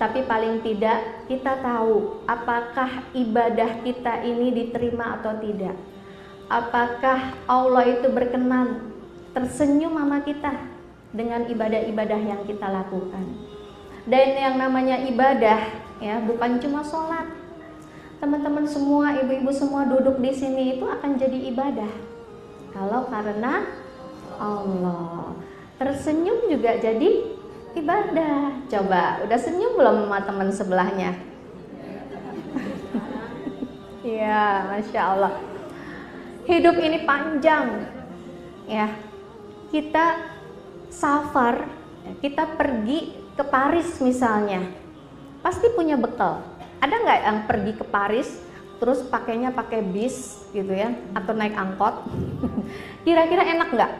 Tapi paling tidak kita tahu apakah ibadah kita ini diterima atau tidak. Apakah Allah itu berkenan, tersenyum sama kita dengan ibadah-ibadah yang kita lakukan. Dan yang namanya ibadah ya bukan cuma sholat. Teman-teman semua, ibu-ibu semua duduk di sini itu akan jadi ibadah. Kalau karena Allah. Tersenyum juga jadi ibadah. Coba, udah senyum belum sama teman sebelahnya? Ya, Masya Allah. Hidup ini panjang. Ya, kita safar, kita pergi ke Paris misalnya, pasti punya bekal. Ada nggak yang pergi ke Paris terus pakainya pakai bis gitu ya, atau naik angkot? Kira-kira enak nggak?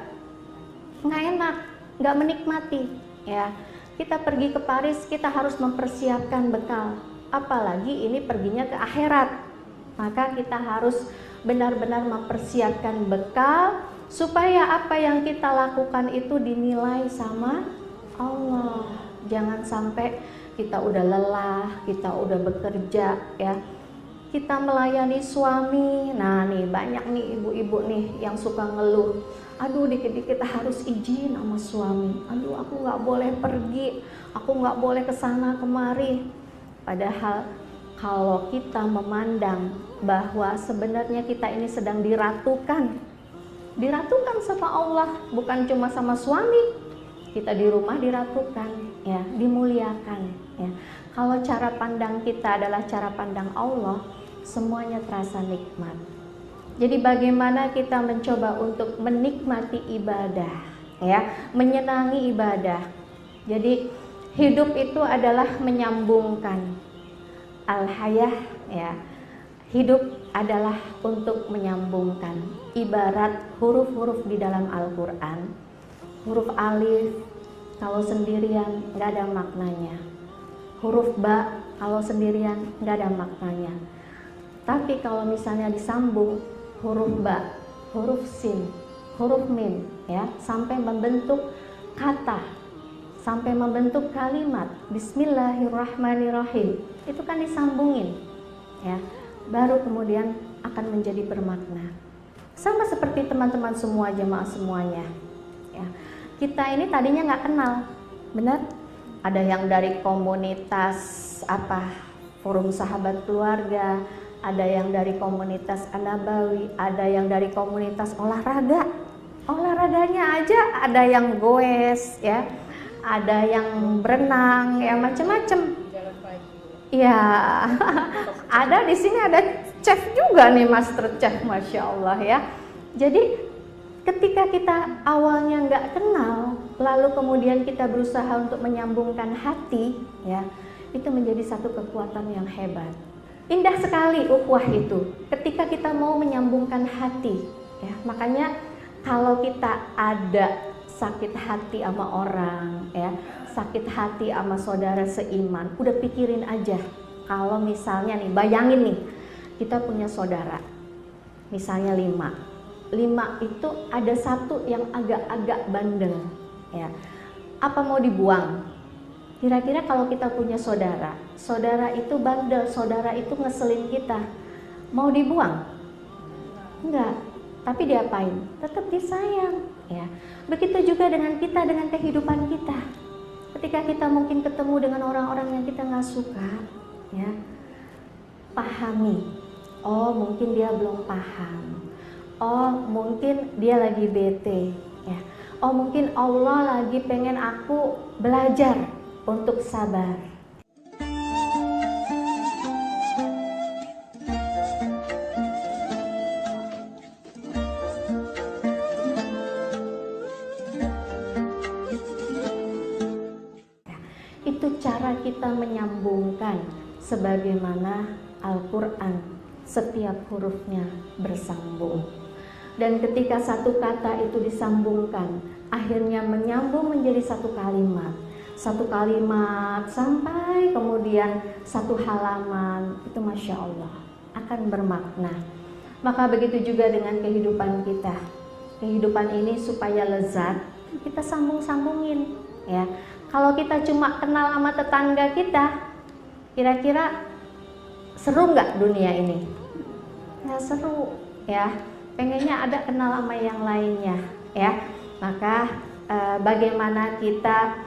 Nggak enak, nggak menikmati. Ya, kita pergi ke Paris, kita harus mempersiapkan bekal. Apalagi ini perginya ke akhirat, maka kita harus benar-benar mempersiapkan bekal supaya apa yang kita lakukan itu dinilai sama Allah. Jangan sampai kita udah lelah, kita udah bekerja ya, kita melayani suami. Nah nih banyak nih ibu-ibu nih yang suka ngeluh, aduh dikit-dikit harus izin sama suami, aduh aku nggak boleh pergi, aku nggak boleh kesana kemari. Padahal kalau kita memandang bahwa sebenarnya kita ini sedang diratukan sama Allah, bukan cuma sama suami, kita di rumah diratukan ya, dimuliakan ya. Kalau cara pandang kita adalah cara pandang Allah, semuanya terasa nikmat. Jadi bagaimana kita mencoba untuk menikmati ibadah ya, menyenangi ibadah. Jadi hidup itu adalah menyambungkan. Al-hayah ya, hidup adalah untuk menyambungkan. Ibarat huruf-huruf di dalam Al-Quran, huruf alif kalau sendirian nggak ada maknanya, huruf ba kalau sendirian nggak ada maknanya. Tapi kalau misalnya disambung, huruf ba, huruf sin, huruf mim ya, sampai membentuk kata, sampai membentuk kalimat Bismillahirrahmanirrahim, itu kan disambungin ya, baru kemudian akan menjadi bermakna. Sama seperti teman-teman semua, jemaah semuanya ya, kita ini tadinya nggak kenal, benar? Ada yang dari komunitas apa, forum sahabat keluarga, ada yang dari komunitas An-Nabawi, ada yang dari komunitas olahraga. Olahraganya aja ada yang goes ya, ada yang berenang ya, macam-macam. Ya, ada di sini ada chef juga nih, master chef, masya Allah ya. Jadi ketika kita awalnya nggak kenal, lalu kemudian kita berusaha untuk menyambungkan hati ya, itu menjadi satu kekuatan yang hebat. Indah sekali ukhuwah itu ketika kita mau menyambungkan hati ya. Makanya kalau kita ada sakit hati sama orang ya, sakit hati sama saudara seiman, udah pikirin aja. Kalau misalnya nih, bayangin nih, kita punya saudara misalnya 5 itu ada satu yang agak-agak bandel ya, apa mau dibuang? Kira-kira kalau kita punya saudara itu bandel, saudara itu ngeselin kita, mau dibuang? Enggak, tapi diapain? Tetap disayang ya. Begitu juga dengan kita, dengan kehidupan kita. Ketika kita mungkin ketemu dengan orang-orang yang kita nggak suka ya, pahami, oh mungkin dia belum paham, oh mungkin dia lagi bete ya, oh mungkin Allah lagi pengen aku belajar untuk sabar. Itu cara kita menyambungkan sebagaimana Al-Quran setiap hurufnya bersambung. Dan ketika satu kata itu disambungkan, akhirnya menyambung menjadi satu kalimat sampai kemudian satu halaman, itu Masya Allah akan bermakna. Maka begitu juga dengan kehidupan kita. Kehidupan ini supaya lezat, kita sambung-sambungin ya. Kalau kita cuma kenal sama tetangga kita, Kira-kira seru nggak dunia ini? Nggak seru ya. Pengennya ada kenal sama yang lainnya ya. Maka bagaimana kita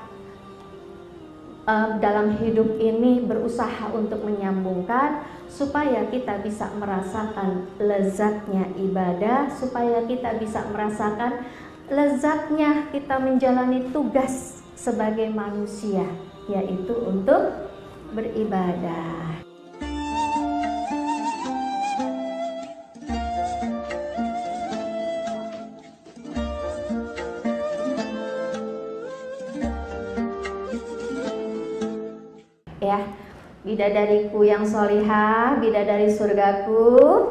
dalam hidup ini berusaha untuk menyambungkan supaya kita bisa merasakan lezatnya ibadah, supaya kita bisa merasakan lezatnya kita menjalani tugas sebagai manusia, yaitu untuk beribadah. Ya, bidadariku yang solihah, bidadari surgaku,